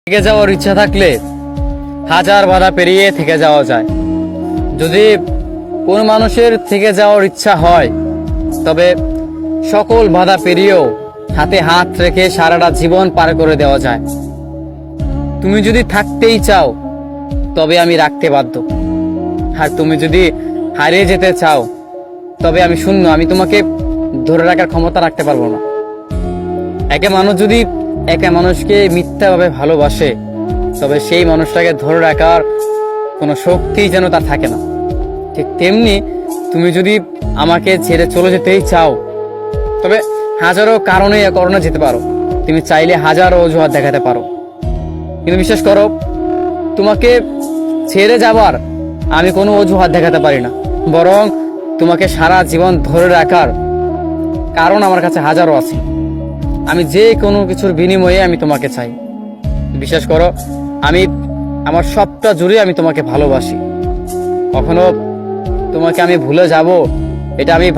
থেকে যাওয়ার ইচ্ছা থাকলে হাজার বাধা পেরিয়ে থেকে যাওয়া যায়। যদি কোন মানুষের থেকে যাওয়ার ইচ্ছা হয় তবে সকল বাধা পেরিয়েও হাতে হাত রেখে সারাটা জীবন পার করে দেওয়া যায়। তুমি যদি থাকতেই চাও তবে আমি রাখতে বাধ্য, আর তুমি যদি হারিয়ে যেতে চাও তবে আমি শূন্য, আমি তোমাকে ধরে রাখার ক্ষমতা রাখতে পারবো না। একে মানুষকে মিথ্যাভাবে ভালোবাসে তবে সেই মানুষটাকে ধরে রাখার কোনো শক্তি যেন তার থাকে না। ঠিক তেমনি তুমি যদি আমাকে ছেড়ে চলে যেতেই চাও তবে হাজারো কারণে যেতে পারো, তুমি চাইলে হাজারো অজুহাত দেখাতে পারো, কিন্তু বিশ্বাস করো তোমাকে ছেড়ে যাবার আমি কোনো অজুহাত দেখাতে পারি না, বরং তোমাকে সারা জীবন ধরে রাখার কারণ আমার কাছে হাজারো আছে। আমি যে কোনো কিছুর বিনিময়ে আমি তোমাকে চাই। বিশ্বাস করো আমি আমার সবটা জুড়ে আমি তোমাকে ভালোবাসি। কখনো তোমাকে আমি ভুলে যাব এটা আমি